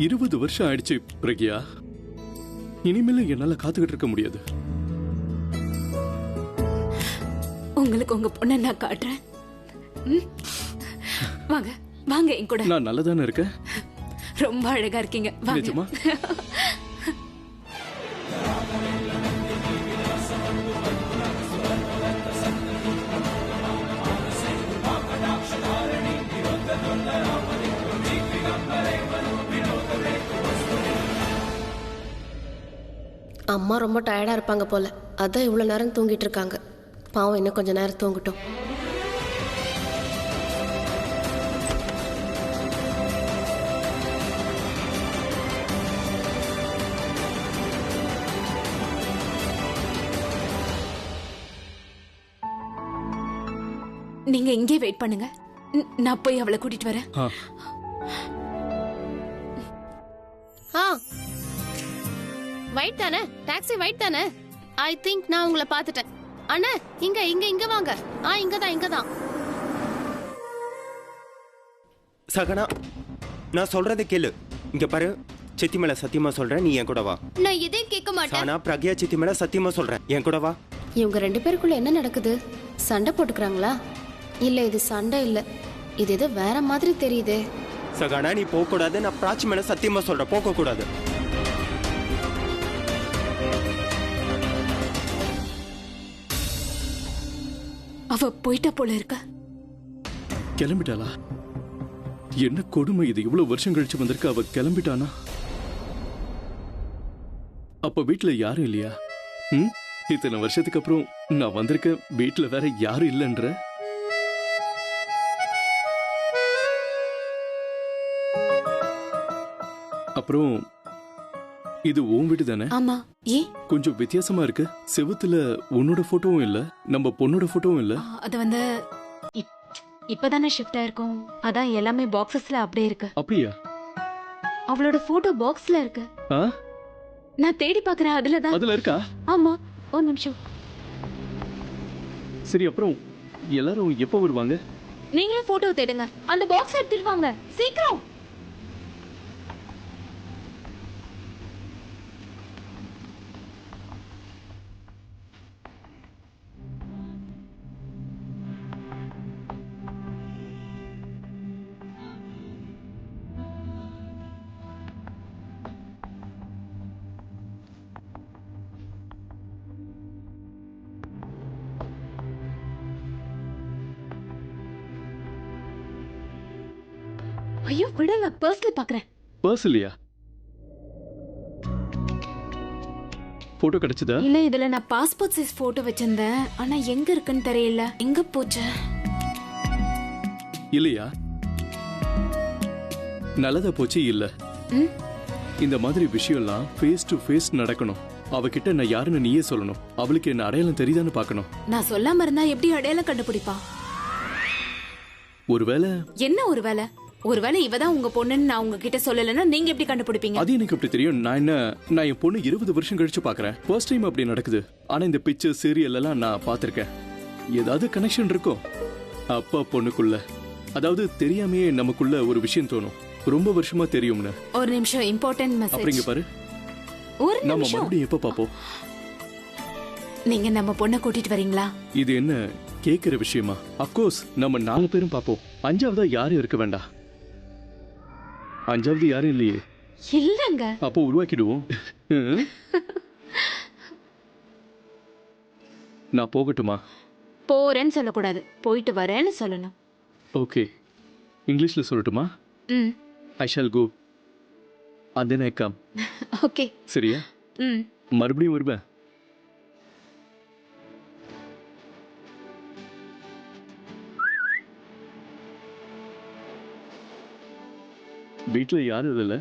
20 வருஷம் ஆயிடுச்சு பிரக்யா. இனிமேல என்னால காத்துக்கிட்டு இருக்க முடியாது. உங்களுக்கு உங்க பொண்ணை நான் காட்டுறேன். வாங்க வாங்க என் கூட. நான் நல்லதானே இருக்கேன்? ரொம்ப அழகா இருக்கீங்க. நிஜமா? அம்மா ரொம்ப டயர்டா இருப்பாங்க போல, அதான் இவ்வளவு நேரம் தூங்கிட்டு இருக்காங்க. பாவம், இன்னும் கொஞ்ச நேரம் தூங்கட்டும். நீங்க இங்கே வெயிட் பண்ணுங்க, நான் போய் அவளை கூட்டிட்டு வரேன். வைட் தானே? டாக்ஸி வைட் தானே? ஐ திங்க் நான் உங்களை பார்த்துட்டேன். அண்ணா, இங்க இங்க இங்க வாங்க. இங்கதான். சகனா, நான் சொல்றதை கேளு. இங்க பாரு, சித்தி மேல சத்தியமா சொல்றேன், நீ என் கூட வா. நான் எதையும் கேட்க மாட்டேன். ஆனா பிரக்யா சித்தி மேல சத்தியமா சொல்றேன், என் கூட வா. இவங்க 2 பேருக்குள்ள என்ன நடக்குது? சண்டை போட்டுக்கிறாங்களா? இல்ல, இது சண்டை இல்ல, இது ஏதோ வேற மாதிரி தெரியுதே. சகனா, நீ போக கூடாது. நான் பிராச்சி மேல சத்தியமா சொல்றேன், போக கூடாது. அவ போயிட்டா போல இருக்க. கிளம்பிட்டாளா? என்ன கொடுமை இது! இவ்வளவு வருஷம் கழிச்சு வந்திருக்க, அவ கிளம்பிட்டானா? அப்ப வீட்டுல யாரும் இல்லையா? இத்தனை வருஷத்துக்கு அப்புறம் நான் வந்திருக்கேன், வீட்டுல வேற யாரும் இல்லைன்ற. அப்புறம் இது உன் வீடு தானே? ஆமா. ஏன்? கொஞ்சம் வித்தியாசமா இருக்கு. செவுத்துல உன்னோட போட்டோவும் இல்ல, நம்ம பொண்ணோட போட்டோவும் இல்ல. அது வந்து இப்பதானே ஷிஃப்ட் ஆயிருக்கும், அதான் எல்லாமே பாக்ஸஸ்ல அப்படியே இருக்கு. அப்படியா? அவளோட போட்டோ பாக்ஸ்ல இருக்கு. நான் தேடி பாக்குறேன், அதுலதான். அதுல இருக்கா? ஆமா, ஒரு நிமிஷம். சரி, அப்புறம் எல்லாரும் எப்போ வருவாங்க? நீங்களும் போட்டோ தேடுங்க, அந்த பாக்ஸ் எடுத்துட்டு வாங்க சீக்கிரம். ஐயோ விடுங்க, பர்ஸ்ல பாக்குறேன். பர்ஸ் இல்லையா? போட்டோ கிடைச்சதா? இல்ல, இதுல நான் பாஸ்போர்ட் சைஸ் போட்டோ வச்சிருந்தேன், ஆனா எங்க இருக்குன்னு தெரியல. எங்க போச்சு? இல்லையா? நல்லதா போச்சு. இல்ல, இந்த மாதிரி விஷயம்லாம் ஃபேஸ் டு ஃபேஸ் நடக்கணும். அவகிட்ட நான் யாருன்னு நீயே சொல்லணும். அவளுக்கு என்ன அடையாளம் தெரியுதான்னு பார்க்கணும். நான் சொல்லாம இருந்தா எப்படி அடையாளம் கண்டுபிடிப்பா? ஒருவேளை என்ன ஒருவேளை? ஒருவேளை இவதான் உங்க பொண்ணுன்னு நான் உங்ககிட்ட சொல்லலைன்னா நீங்க எப்படி கண்டுபிடிப்பீங்க? அது எனக்கு எப்படி தெரியும்? நான் என் பொண்ணு 20 வருஷம் கழிச்சு பாக்குறேன். ஃபர்ஸ்ட் டைம் அப்படி நடக்குது. ஆனா இந்த பிக்சர் சீரியல் எல்லாம் நான் பாத்திருக்கேன். ஏதாவது கனெக்ஷன் இருக்கும் அப்பா பொண்ணுக்குள்ள. அதாவது தெரியாமையே நமக்குள்ள ஒரு விஷயம் தோணும், ரொம்ப வருஷமா தெரியும்னு. ஒரு நிமிஷம், இம்பார்ட்டன்ட் மெசேஜ். அப்படிங்க பாரு. ஒரு நம்ம நிமிஷம். மறுபடியும் எப்ப பாப்போம்? நீங்க நம்ம பொண்ணை கூட்டிட்டு வரீங்களா? இது என்ன கேக்குற விஷயமா? அப்கோர்ஸ் நம்ம 4 பேரும் பாப்போம். 5ஆவதா யாரும் இருக்க வேண்டாம். 5ஆவது யாரும் இல்லையே. இல்லங்க. அப்போ உருவாக்கிடுவோம். நான் போகட்டுமா? போறேன்னு சொல்லக்கூடாது, போயிட்டு வரேன்னு சொல்லணும். ஓகே, இங்கிலீஷ்ல சொல்லட்டுமா? I shall go and then I come. Okay, சரியா? மறுபடியும் வருவேன். வீட்டில் யாரும் இல்லைல்ல?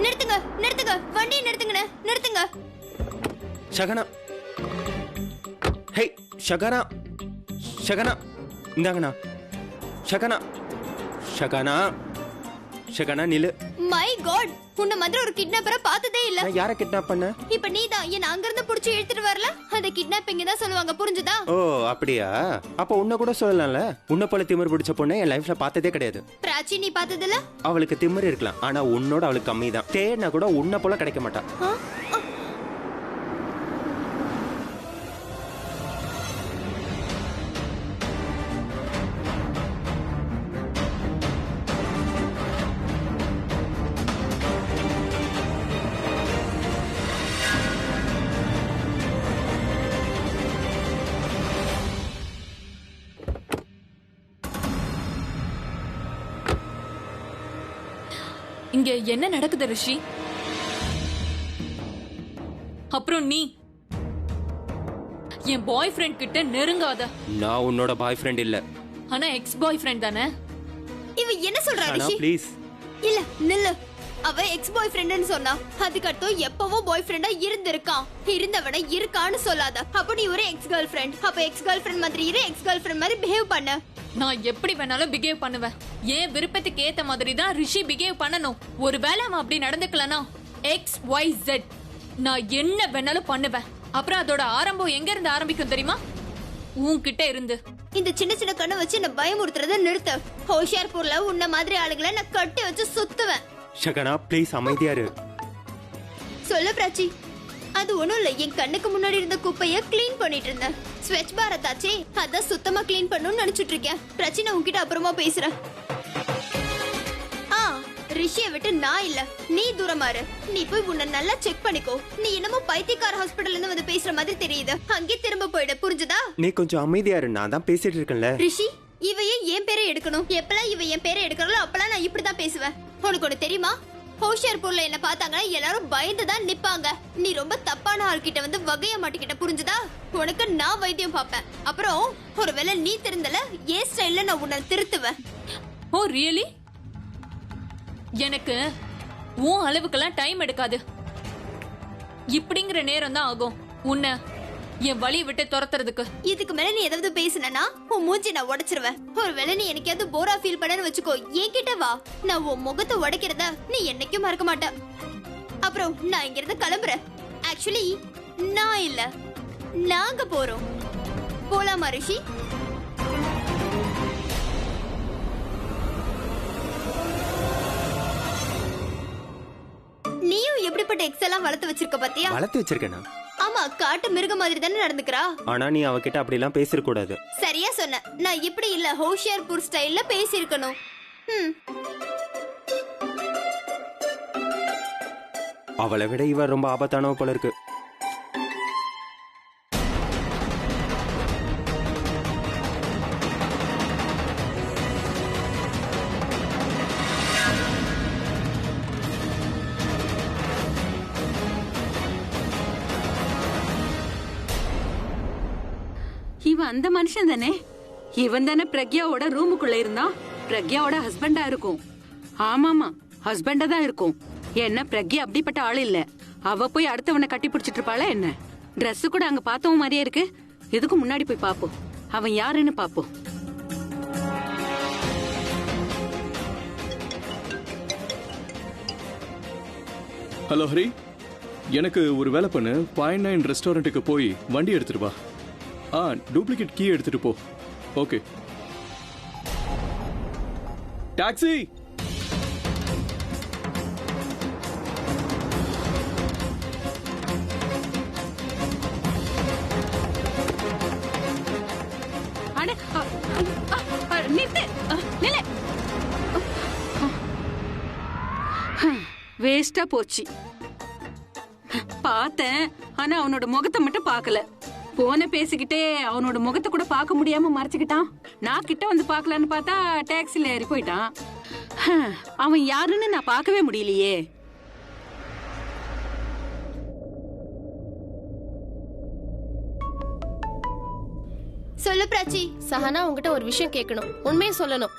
நிறுத்துங்க, நிறுத்துங்க, வண்டியை நிறுத்துங்க, நிறுத்துங்க. ஷகனா ஹே ஷகனா ஷகனா இந்தாங்கண்ணா ஷகனா ஷகனா ஷகனா நில்லு. மை காட், உன்ன மாதிரி ஒரு கிட்னாப்பரை பார்த்ததே இல்ல. நான் யாரை கிட்னாப் பண்ண? இப்ப நீதான் என்ன அங்க இருந்து புடிச்சு இழுத்துட்டு வரல. அந்த கிட்னாப்பிங் தான் சொல்லுவாங்க, புரிஞ்சுதா? ஓ அப்படியா? அப்ப உன்ன கூட சொல்லலாம்ல. உன்ன போல திமிர் பிடிச்ச பொண்ணை என் லைஃப்ல பார்த்ததே கிடையாது. பிராச்சி நீ பார்த்ததில்ல? அவளுக்கு திமிர் இருக்கலாம், ஆனா உன்னோட அவளுக்கு கம்மி தான். தேடினா கூட உன்ன போல கிடைக்க மாட்டா. இங்க என்ன நடக்குது ரிஷி? அப்புறம் நீ என் பாய் ஃப்ரெண்ட் கிட்ட நெருங்காத. நான் உன்னோட பாய் ஃப்ரெண்ட் இல்ல. ஆனா எக்ஸ் பாய் ஃப்ரெண்ட் தானே? இவ என்ன சொல்றா ஆனா ரிஷி? ப்ளீஸ். இல்ல நில்லு. அவ எக்ஸ் பாய் ஃப்ரெண்ட்னு சொன்னா, அதுக்கு அர்த்தம் எப்பவோ பாய் ஃப்ரெண்டா இருந்திருக்கான். இருந்தவன இருக்கான்னு சொல்லாத. அப்ப நீ ஒரு எக்ஸ் கேர்ள் ஃப்ரெண்ட். அப்ப எக்ஸ் கேர்ள் ஃப்ரெண்ட் மாதிரி இரு, எக்ஸ் கேர்ள் ஃப்ரெண்ட் மாதிரி பிஹேவ் பண்ணு. நான் எப்படி வேணாலும் பிஹேவ் பண்ணுவேன். ஏன் விருப்பத்துக்கு ஏத்த மாதிரி தான் ரிஷி பிஹேவ் பண்ணணும். ஒருவேளை அவன் அப்படி நடந்துக்கலனா XYZ நான் என்ன வேணாலும் பண்ணுவேன். அப்புறம் அதோட ஆரம்பம் எங்க இருந்து ஆரம்பிக்கும் தெரியுமா? உன்கிட்ட இருந்து. இந்த சின்ன சின்ன கண்ணை வச்சு என்ன பயமுறுத்துறத நிறுத்த. ஹோஷியார்பூர்ல உன்ன மாதிரி ஆளுங்களை நான் கட்டி வச்சு சுத்துவேன். ஷகனா ப்ளீஸ் அமைதியா இரு. சொல்ல பிராச்சி. அது ஒண்ணும் இல்ல, என் கண்ணுக்கு முன்னாடி இருந்த குப்பைய கிளீன் பண்ணிட்டு இருந்தேன். ஸ்வெச் பாரத் ஆச்சே, அதான் சுத்தமா கிளீன் பண்ணணும்னு நினைச்சிட்டு இருக்கேன். பிரச்சனை உன்கிட்ட அப்புறமா பேசுறேன். ரிஷியை விட்டு நான் இல்ல, நீ தூரமா இரு. நீ போய் உன்னை நல்லா செக் பண்ணிக்கோ. நீ என்னமோ பைத்தியக்கார ஹாஸ்பிடல்ல இருந்து வந்து பேசுற மாதிரி தெரியுது. அங்கே திரும்ப போயிடு, புரிஞ்சுதா? நீ கொஞ்சம் அமைதியா இரு, நான் தான் பேசிட்டு இருக்கேன்ல. ரிஷி, இவையே என் பேரை எடுக்கணும். எப்பெல்லாம் இவ என் பேரை எடுக்கறோ அப்பெல்லாம் நான் இப்படிதான் பேசுவேன். உனக்கு ஒண்ணு தெரியுமா? ஹோஷியார்பூர்ல என்ன பார்த்தாங்கன்னா எல்லாரும் பயந்துதான் நிப்பாங்க. நீ ரொம்ப தப்பான ஆள்கிட்ட வந்து வகைய மாட்டிக்கிட்ட, புரிஞ்சுதா? உனக்கு நான் வைத்தியம் பாப்பேன். அப்புறம் ஒருவேளை நீ திருந்தல, ஏன் ஸ்டைல்ல நான் உன்னை திருத்துவேன். ஓ ரியலி? எனக்கு உன் அளவுக்கெல்லாம் டைம் எடுக்காது. இப்படிங்கிற நேரம் தான் ஆகும் உன்னை என் வழியை விட்டு துரத்துறதுக்கு. இதுக்கு மேல நீ ஏதாவது பேசுனா உன் மூஞ்சி நான் உடைச்சிருவேன். ஒருவேளை நீ எனக்காவது போரா ஃபீல் பண்ணனு வச்சுக்கோ, என்கிட்ட வா. நான் உன் முகத்தை உடைக்கிறத நீ என்னைக்கும் மறக்க மாட்ட. அப்புறம் நான் இங்க இருந்து கிளம்புறேன். ஆக்சுவலி நான் இல்ல, நாங்க போறோம். போலாமா ரிஷி? நீயும் எப்படிப்பட்ட எக்ஸ் எல்லாம் வளர்த்து வச்சிருக்க பாத்தியா? வளர்த்து வச்சிருக்கேனா? ஆமா, காட்டு மிருக மாதிரி தானே நடந்துக்கிறா. ஆனா நீ அவகிட்ட அப்படி எல்லாம் பேசிர கூடாது. சரியா சொன்ன. நான் இப்படி இல்ல, ஹோஷியார்பூர் ஸ்டைல்ல பேசியிருக்கணும். அவளை விட இவ ரொம்ப ஆபத்தானவ போல இருக்கு. இவன் அந்த மனுஷன் தானே? இவன் தானே பிரக்யாவோட ரூமுக்குள்ள இருந்தான். பிரக்யாவோட ஹஸ்பண்டா இருக்கும். ஆமாமா, ஹஸ்பண்டா தான் இருக்கும். என்ன பிரக்யா அப்படிப்பட்ட ஆள் இல்ல. அவ போய் அடுத்தவனை கட்டி பிடிச்சிட்டு இருப்பாளா என்ன? Dress கூட அங்க பார்த்தவன் மாதிரியே இருக்கு. எதுக்கு முன்னாடி போய் பாப்போம், அவன் யாருன்னு பாப்போம். ஹலோ ஹரி, எனக்கு ஒரு வேலை பண்ணு. 0.9 ரெஸ்டாரண்ட்டுக்கு போய் வண்டி எடுத்துட்டு வா. டூப்ளிகேட் கீ எடுத்துட்டு போ. ஓகே. டாக்ஸி. வேஸ்டா போச்சு. பார்த்தேன், ஆனா அவனோட முகத்தை மட்டும் பார்க்கல. போன பேசிக்கிட்டே அவனோட முகத்தை கூட பார்க்க முடியாம மறைச்சுக்கிட்டான். நான் கிட்ட வந்து பார்க்கலான்னு பார்த்தா டாக்ஸில ஏறி போயிட்டான். அவன் யாருன்னு நான் பார்க்கவே முடியலையே. சொல்லு பிராச்சி. சஹனா உங்ககிட்ட ஒரு விஷயம் கேட்கணும். உண்மையை சொல்லணும்.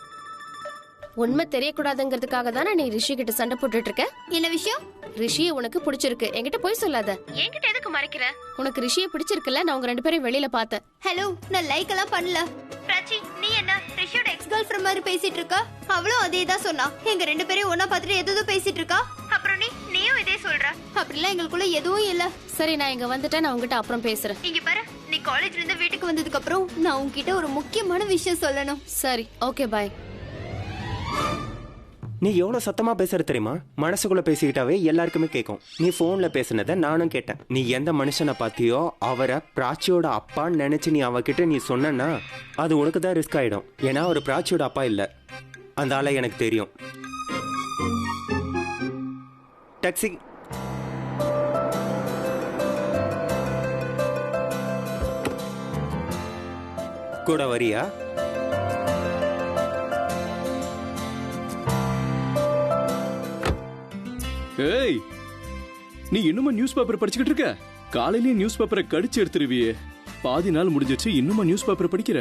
உண்மை தெரியக்கூடாதுங்கிறதுக்காக தானே நீ ரிஷி கிட்ட சண்டை போட்டுட்டு இருக்க. என்ன விஷயம்? ரிஷியை உனக்கு பிடிச்சிருக்கு, என்கிட்ட போய் சொல்லாத. என்கிட்ட எதுக்கு மறைக்கிற? உனக்கு ரிஷியை பிடிச்சிருக்குல்ல, நான் உங்க 2 பேரையும் வெளியில பார்த்தேன். ஹலோ, நான் லைக் எல்லாம் பண்ணல. பிராச்சி, நீ என்ன ரிஷியோட எக்ஸ் கேர்ள் ஃப்ரெண்ட் மாதிரி பேசிட்டு இருக்கா? அவளும் அதே தான் சொன்னா. எங்க 2 பேரையும் ஒண்ணா பார்த்துட்டு ஏதோ பேசிட்டு இருக்கா. அப்புறம் நீயும் இதே சொல்ற. அப்படிலாம் எங்களுக்குள்ள எதுவும் இல்ல. சரி, நான் இங்க வந்துட்டேன், நான் உங்ககிட்ட அப்புறம் பேசுறேன். இங்க பாரு, நீ காலேஜ்ல இருந்து வீட்டுக்கு வந்ததுக்கு அப்புறம் நான் உன்கிட்ட ஒரு முக்கியமான விஷயம் சொல்லணும். சரி, ஓகே, பாய். நீ எவ்வளவு சத்தமா பேசுற தெரியுமா? மனசுக்குள்ள பேசிக்கிட்டாவே எல்லாருக்குமே கேட்கும். நீ போன்ல பேசுனதை நானும் கேட்டேன். நீ எந்த மனுஷனை பார்த்தியோ அவரை பிராச்சியோட அப்பான்னு நினைச்சு நீ அவகிட்ட நீ சொன்னா அது உனக்கு தான் ரிஸ்க் ஆயிடும். ஏன்னா அவர் பிராச்சியோட அப்பா இல்ல. அந்த ஆளை எனக்கு தெரியும். டாக்ஸி. கூட வரியா? ஏய், நீ இன்னுமா நியூஸ் பேப்பர் படிச்சுக்கிட்டு இருக்க? காலையிலேயே நியூஸ் பேப்பரை கடிச்சு எடுத்துருவியே. பாதி நாள் முடிஞ்சிச்சு, இன்னுமா நியூஸ் பேப்பர் படிக்கிற?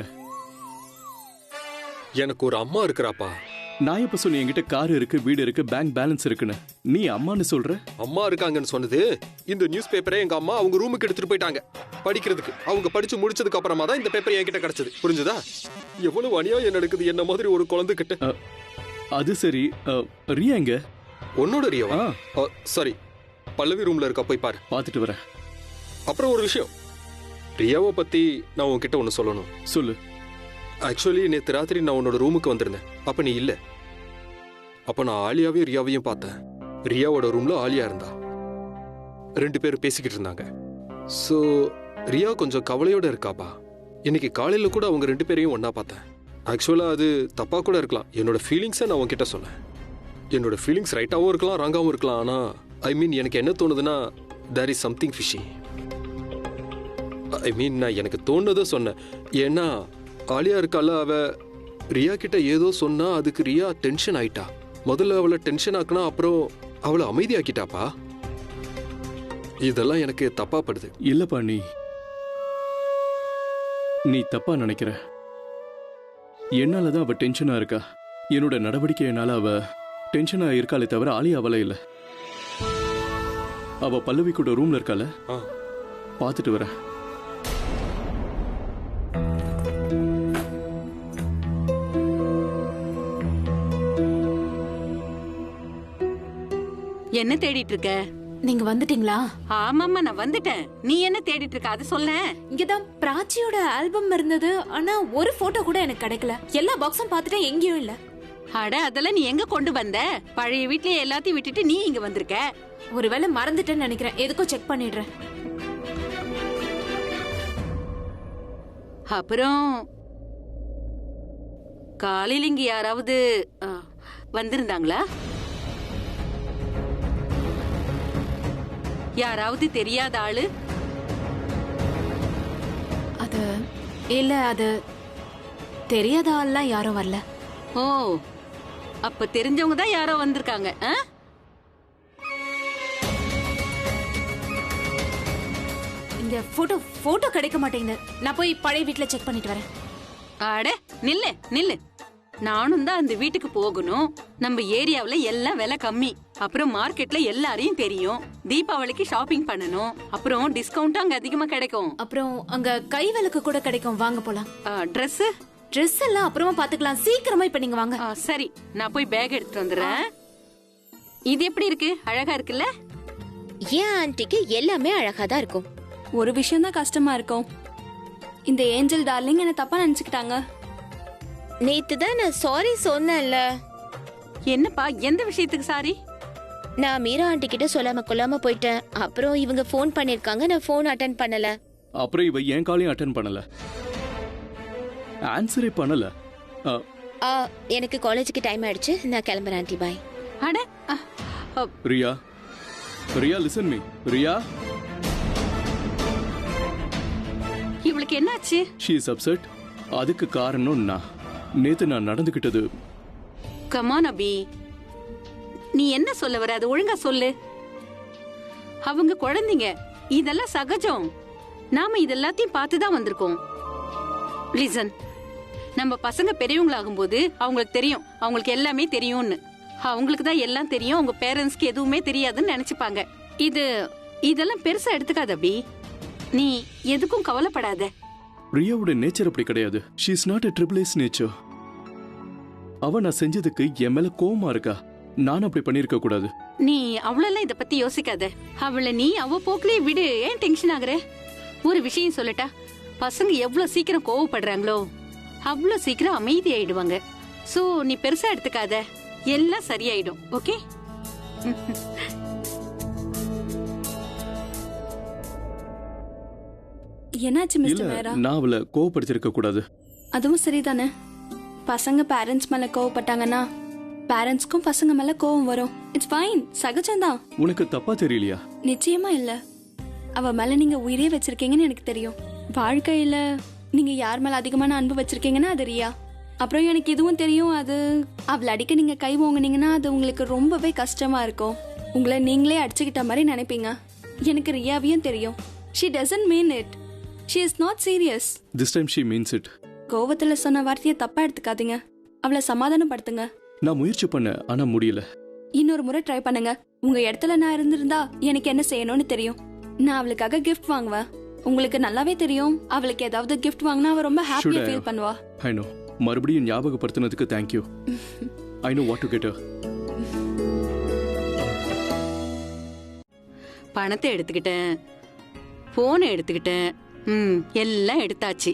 எனக்கு ஒரு அம்மா இருக்கிறாப்பா. நான் எப்ப சொன்னேன் என்கிட்ட கார் இருக்கு, வீடு இருக்கு, பேங்க் பேலன்ஸ் இருக்குன்னு? நீ அம்மான்னு சொல்ற? அம்மா இருக்காங்கன்னு சொன்னது இந்த நியூஸ் பேப்பரை எங்க அம்மா அவங்க ரூமுக்கு எடுத்துட்டு போயிட்டாங்க படிக்கிறதுக்கு. அவங்க படிச்சு முடிச்சதுக்கு அப்புறமா தான் இந்த பேப்பர் என்கிட்ட கிடைச்சது. புரிஞ்சுதா? எவ்வளவு அநியாயம் நடக்குது என்ன மாதிரி ஒரு குழந்தை கிட்ட. அது சரி, ரியா எங்க? உன்னோட ரியாவா? சாரி, பல்லவி ரூம்ல இருக்கா, போய் பாரு. பாத்துட்டு வரேன். அப்புறம் ஒரு விஷயம், ரியாவை பத்தி நான் உன்கிட்ட ஒன்னு சொல்லணும். சொல்லு. ஆக்சுவலி நேற்று ராத்திரி நான் உன்னோட ரூமுக்கு வந்திருந்தேன். அப்ப நீ இல்ல. அப்ப நான் ஆலியாவையும் ரியாவையும் பார்த்தேன். ரியாவோட ரூம்ல ஆலியா இருந்தா. 2 பேரும் பேசிக்கிட்டு இருந்தாங்க. சோ ரியா கொஞ்சம் கவலையோட இருக்காப்பா. இன்னைக்கு காலையில கூட அவங்க 2 பேரையும் ஒன்னா பார்த்தேன். ஆக்சுவலா அது தப்பா கூட இருக்கலாம். என்னோட ஃபீலிங்ஸை நான் உன்கிட்ட சொன்னேன். என்னோட ஃபீலிங்ஸ் ரைட்டாவும் இருக்கலாம், ராங்காவும் இருக்கலாம். ஆனா ஐ மீன் எனக்கு என்ன தோணுதுன்னா தேர் இஸ் சம்திங் ஃபிஷி. ஐ மீன் நான் எனக்கு தோணுதை சொன்னேன். ஏன்னா ஆலியா இருக்கால, அவ ரியா கிட்ட ஏதோ சொன்னா அதுக்கு ரியா டென்ஷன் ஆயிட்டா. முதல்ல அவளை டென்ஷன் ஆக்குனா அப்புறம் அவளை அமைதியாக்கிட்டாப்பா. இதெல்லாம் எனக்கு தப்பா படுது. இல்லப்பா, நீ தப்பா நினைக்கிற. என்னாலதான் அவ டென்ஷனா இருக்கா. என்னோட நடவடிக்கையினால அவ டென்ஷனா இருக்காளே தவிர ஆலியா அவளை இல்ல. அவ பல்லவி கூட ரூம்ல இருக்கால, பாத்துட்டு வர. என்ன தேடிட்டு இருக்க? நீங்க வந்துட்டீங்களா? ஆமாம்மா, நான் வந்துட்டேன். நீ என்ன தேடிட்டு இருக்க அதை சொல்ல. இங்கதான் பிராச்சியோட ஆல்பம் இருந்தது. ஆனா ஒரு போட்டோ கூட எனக்கு கிடைக்கல. எல்லா பாக்ஸும் பார்த்துட்டேன், எங்கேயும் இல்ல. அட, அதெல்லாம் நீ எங்க கொண்டு வந்த? பழைய வீட்லயே எல்லாத்தையும் விட்டுட்டு நீ இங்க வந்திருக்க. ஒருவேளை மறந்துட்டேன்னு நினைக்கிறேன். எதுக்கும் செக் பண்ணிடுறேன். அப்புறம் காலையில இங்க யாராவது வந்திருந்தாங்களா? யாராவது தெரியாத ஆளு? அது இல்ல, அது தெரியாத ஆள்லாம் யாரும் வரல. ஓ, அப்ப தெரிஞ்சவங்க தான் யாரோ வந்திருக்காங்க. இங்க போட்டோ கிடைக்க மாட்டேங்குது. நான் போய் பழைய வீட்ல செக் பண்ணிட்டு வரேன். அட, நில்லு நில்லு. நானும் தான் அந்த வீட்டுக்கு போகணும். நம்ம ஏரியாவுல எல்லாம் விலை கம்மி. அப்புறம் மார்க்கெட்ல எல்லாரையும் தெரியும். தீபாவளிக்கு ஷாப்பிங் பண்ணணும். அப்புறம் டிஸ்கவுண்ட் அங்க அதிகமா கிடைக்கும். அப்புறம் அங்க கை விளக்கு கூட கிடைக்கும். வாங்க போலாம். ட்ரெஸ் எல்லாம் அப்புறமா பாத்துக்கலாம். சீக்கிரமா இப்ப நீங்க வாங்க. சரி, நான் போய் பேக் எடுத்துட்டு வந்துடுறேன். இது எப்படி இருக்கு? அழகா இருக்குல்ல? ஏன் ஆன்ட்டிக்கு எல்லாமே அழகா தான் இருக்கும். ஒரு விஷயம் தான் கஷ்டமா இருக்கும். இந்த ஏஞ்சல் டார்லிங் என்ன தப்பா நினைச்சுக்கிட்டாங்க. நேத்து தான் நான் சாரி சொன்னேன்ல. என்னப்பா, எந்த விஷயத்துக்கு சாரி? நான் மீரா ஆண்டி கிட்ட சொல்லாம கொள்ளாம போயிட்டேன். அப்புறம் இவங்க ஃபோன் பண்ணிருக்காங்க, நான் ஃபோன் அட்டென்ட் பண்ணல. அப்புறம் இவ என் காலையும் அட்டென்ட் பண்ணல, ஆன்சரே பண்ணல. எனக்கு காலேஜுக்கு டைம் ஆயிடுச்சு, நான் கிளம்புறேன் ஆண்டி. பாய். அட, ரியா, லிசன் மீ. ரியா, இவளுக்கு என்னாச்சு? She is upset. அதுக்கு காரணம் நேத்து நான் நடந்துகிட்டது. கமான் அபி, நீ என்ன சொல்ல வர? அது ஒழுங்கா சொல்லு. அவங்க குழந்தைங்க, இதெல்லாம் சகஜம். நாம இதெல்லாத்தையும் பார்த்துதான் வந்திருக்கோம். லிசன், நம்ம பசங்க பெரியவங்களாகும் போது அவங்களுக்கு தெரியும், அவங்களுக்கு எல்லாமே தெரியும்னு. அவங்களுக்கு தான் எல்லாம் தெரியும், உங்க பேரண்ட்ஸ்க்கு எதுவுமே தெரியாதுன்னு நினைச்சுப்பாங்க. இதெல்லாம் பெருசா எடுத்துக்காத அபி. நீ எதுக்கும் கவலைப்படாத. ரியாவோட நேச்சர் அப்படி கிடையாது. She is not a triple ace nature. அவ நான் செஞ்சதுக்கு என் மேல கோவமா இருக்கா. நான் அப்படி பண்ணிருக்க கூடாது. நீ அவ்வளவு இத பத்தி யோசிக்காத. அவளை நீ அவ போக்கிலே விடு. ஏன் டென்ஷன் ஆகுற? ஒரு விஷயம் சொல்லட்டா, பசங்க எவ்வளவு சீக்கிரம் கோவப்படுறாங்களோ அவ்வளவு சீக்கிரம் அமைதி ஆயிடுவாங்க. சோ நீ பெருசா எடுத்துக்காத, எல்லாம் சரியாயிடும். ஓகே? என்னாச்சு இல்ல, மிஸ்டர் மேரா? நான் அவளை கோவப்படுத்திருக்க கூடாது. அதுவும் சரிதானே. பசங்க பேரண்ட்ஸ் மேல கோவப்பட்டாங்கன்னா பேரண்ட்ஸ்க்கும் பசங்க மேல கோவம் வரும். இட்ஸ் ஃபைன், சகஜம்தான். உனக்கு தப்பா தெரியலையா? நிச்சயமா இல்ல. அவ மேல நீங்க உயிரே வச்சிருக்கீங்கன்னு எனக்கு தெரியும். வாழ்க்கையில நீங்க யார் மேல அதிகமான அன்பு வச்சிருக்கீங்கன்னா அது ரியா. அப்புறம் எனக்கு இதுவும் தெரியும், அது அவளை அடிக்க நீங்க கை வாங்குனீங்கன்னா அது உங்களுக்கு ரொம்பவே கஷ்டமா இருக்கும். உங்களை நீங்களே அடிச்சுக்கிட்ட மாதிரி நினைப்பீங்க. எனக்கு ரியாவையும் தெரியும். She doesn't mean it. She is not serious. This time she means it. கோவத்துல சொன்ன வார்த்தையை தப்பா எடுத்துக்காதீங்க. அவளை சமாதானப்படுத்துங்க. நான் முயற்சி பண்ண, ஆனா முடியல. இன்னொரு முறை ட்ரை பண்ணுங்க. உங்க இடத்துல நான் இருந்திருந்தா எனக்கு என்ன செய்யணும்னு தெரியும். நான் அவளுக்காக கிஃப்ட் வாங்குவேன். உங்களுக்கு நல்லாவே தெரியும், அவளுக்கு ஏதாவது கிஃப்ட் வாங்கினா அவ ரொம்ப ஹாப்பியா ஃபீல் பண்ணுவா. I know. மறுபடியும் ஞாபகப்படுத்தினதுக்கு thank you. I know what to get her. பணத்தை எடுத்துக்கிட்டேன், போனை எடுத்துக்கிட்டேன், எல்லாம் எடுத்தாச்சு.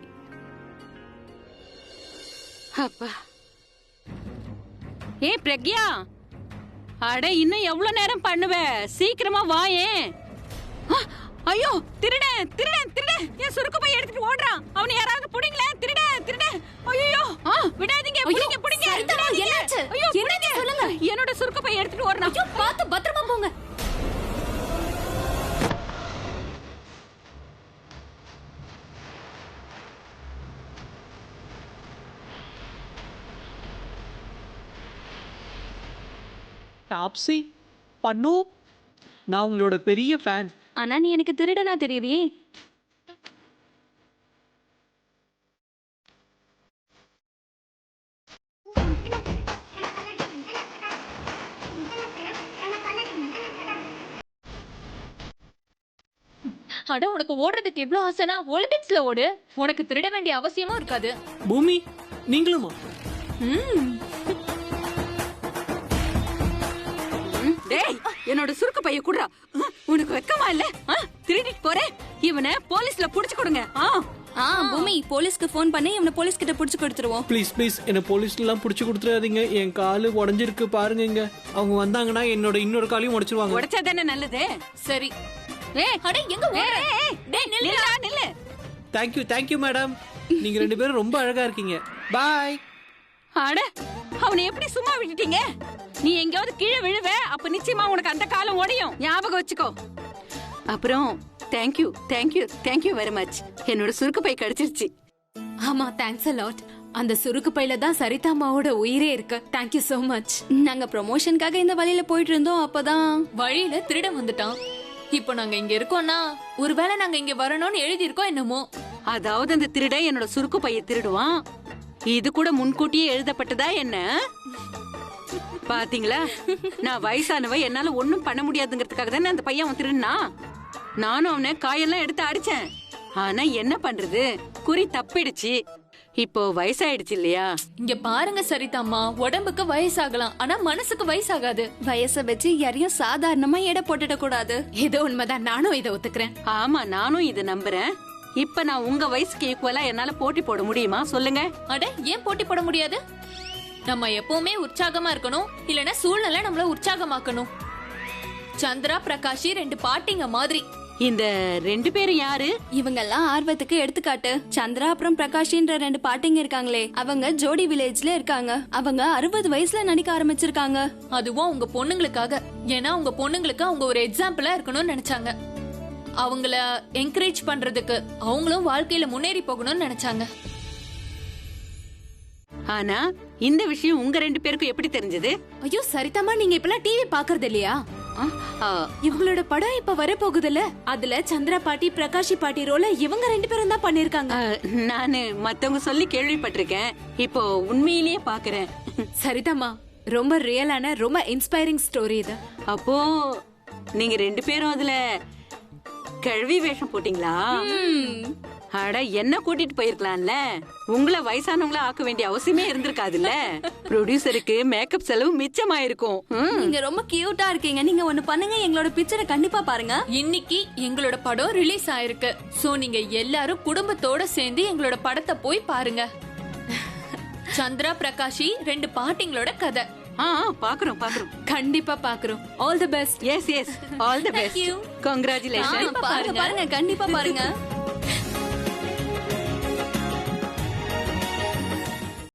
அப்பா. ஏ பிரக்யா, அட இன்னும் எவ்வளவு நேரம் பண்ணுவ? சீக்கிரமா வாயேன். ஐயோ, திருடன் திருடன் திருடன்! என் சுருக்கு பை எடுத்துட்டு ஓடுறான். அவனை யாராவது புடிங்களே. திருடன் திருடன்! ஐயோ, விடாதீங்க, புடிங்க புடிங்க. என்னாச்சு? ஐயோ, என்னாச்சு சொல்லுங்க. என்னோட சுருக்கு பை எடுத்துட்டு ஓடுறான். ஐயோ, பார்த்து பத்திரமா போங்க. டாப்ஸி, பண்ணு, நான் உங்களோட பெரிய ஃபேன். ஆனா நீ எனக்கு திருடனா தெரியறியே. அட, உனக்கு ஓடுறதுக்கு எவ்வளவு ஆசைனா ஒலிம்பிக்ஸ்ல ஓடு. உனக்கு திருட வேண்டிய அவசியமும் இருக்காது. பூமி, நீங்களுமா? டேய், என்னோட சுருக்கு பைய குடுறா. உனக்கு வெக்கமா இல்ல? திருடிட்டு போறே. இவனை போலீஸ்ல புடிச்சு கொடுங்க. பூமி, போலீஸ்க்கு ஃபோன் பண்ணி இவனை போலீஸ் கிட்ட புடிச்சு கொடுத்துருவோம். ப்ளீஸ் ப்ளீஸ், என்ன போலீஸ்ல எல்லாம் புடிச்சு கொடுத்துறாதீங்க. என் காலு உடைஞ்சிருக்கு பாருங்க. இங்க அவங்க வந்தாங்கன்னா என்னோட இன்னொரு காலையும் உடைச்சிருவாங்க. உடைச்சா தானே நல்லது. சரி. ஏய், அட, எங்க ஓடுற? டேய் நில்லுடா, நில்லு. Thank you madam. நீங்க ரெண்டு பேரும் ரொம்ப அழகா இருக்கீங்க. பாய். அட, அவனை எப்படி சும்மா விட்டுட்டீங்க? நீ எங்கயாவது கீழே விழுவ, அப்ப நிச்சயமா உனக்கு அந்த காலம் உடையும். ஞாபகம் வச்சுக்கோ. அப்புறம் தேங்க்யூ வெரி மச். என்னோட சுருக்கு பை கிடைச்சிருச்சு. ஆமா, தேங்க்ஸ் a lot. அந்த சுருக்கு பையில தான் சரிதா அம்மாவோட உயிரே இருக்கு. Thank you so much. நாங்க ப்ரமோஷனுக்காக இந்த வழியில போயிட்டு இருந்தோம். அப்பதான் வழியில திருடன் வந்துட்டான். இப்போ நாங்க இங்க இருக்கோம்னா ஒருவேளை நாங்க இங்க வரணும்னு எழுதி இருக்கோம் என்னமோ. அதாவது அந்த திருடன் என்னோட சுருக்கு பைய திருடுவான். இது கூட முன்கூட்டியே எழுதப்பட்டதா என்ன? பாத்தீங்களா, நான் வயசானவ, என்னால ஒண்ணும் பண்ண முடியாதுங்கிறதுக்காக தானே அந்த பையன் அவன் திருடுனா. நானும் அவனை காயெல்லாம் எடுத்து அடிச்சேன். ஆனா என்ன பண்றது, குறி தப்பிடுச்சு. இப்போ வயசாயிடுச்சு இல்லையா? இங்க பாருங்க சரிதாம்மா, உடம்புக்கு வயசாகலாம், ஆனா மனசுக்கு வயசாகாது. வயசை வச்சு யாரையும் சாதாரணமா எடை போட்டுட கூடாது. ஏதோ உண்மைதான், நானும் இதை ஒத்துக்கிறேன். ஆமா, நானும் இதை நம்புறேன். இப்ப நான் உங்க வயசுக்கு ஈக்குவலா என்னால போட்டி போட முடியுமா சொல்லுங்க? அட, ஏன் போட்டி போட முடியாது? நம்ம எப்பவுமே உற்சாகமா இருக்கணும், இல்லனா சூழ்நிலை நம்மள உற்சாகமாக்கணும். சந்திரா பிரகாஷி ரெண்டு பாட்டிங்க மாதிரி. இந்த ரெண்டு பேரும் யாரு? இவங்கெல்லாம் ஆர்வத்துக்கு எடுத்துக்காட்டு. சந்திரா அப்புறம் பிரகாஷ்ன்ற ரெண்டு பாட்டிங்க இருக்காங்களே, அவங்க ஜோடி வில்லேஜ்ல இருக்காங்க. அவங்க 60 வயசுல நடிக்க ஆரம்பிச்சிருக்காங்க. அதுவும் உங்க பொண்ணுங்களுக்காக. ஏன்னா உங்க பொண்ணுங்களுக்கு அவங்க ஒரு எக்ஸாம்பிளா இருக்கணும்னு நினைச்சாங்க. அவங்கள என்கரேஜ் பண்றதுக்கு, அவங்களும் வாழ்க்கையில முன்னேறி போகணும்னு நினைச்சாங்க. ஆனா இந்த விஷயம் உங்க ரெண்டு பேருக்கும் எப்படி தெரிஞ்சது? ஐயோ சரிதாம்மா, நீங்க இப்பெல்லாம் டிவி பாக்குறது இல்லையா? இவங்களோட படம் இப்ப வர போகுதுல்ல, அதுல சந்திரா பாட்டி பிரகாஷி பாட்டி ரோல இவங்க ரெண்டு பேரும் தான் பண்ணிருக்காங்க. நானு மத்தவங்க சொல்லி கேள்விப்பட்டிருக்கேன், இப்போ உண்மையிலேயே பாக்குறேன். சரிதாம்மா, ரொம்ப ரியலான ரொம்ப இன்ஸ்பைரிங் ஸ்டோரி இது. அப்போ நீங்க 2 பேரும் அதுல கிழவி வேஷம் போட்டீங்களா? அட என்ன கூட்டிட்டு போயிருக்கலாம்ல. உங்களை வயசானவங்கள ஆக்க வேண்டிய அவசியமே இருந்திருக்காதுல்ல. ப்ரொடியூசருக்கு மேக்கப் செலவு மிச்சமாயிருக்கும். நீங்க ரொம்ப கியூட்டா இருக்கீங்க. நீங்க ஒண்ணு பண்ணுங்க, எங்களோட பிக்சரை கண்டிப்பா பாருங்க. இன்னைக்கு எங்களோட படம் ரிலீஸ் ஆயிருக்கு. சோ நீங்க எல்லாரும் குடும்பத்தோட சேர்ந்து எங்களோட படத்தை போய் பாருங்க. சந்திரா பிரகாஷி 2 பாட்டிங்களோட கதை. பாக்குறோம். கண்டிப்பா பாக்குறோம். All the best. Yes all the best. Congratulation. பாருங்க கண்டிப்பா பாருங்க.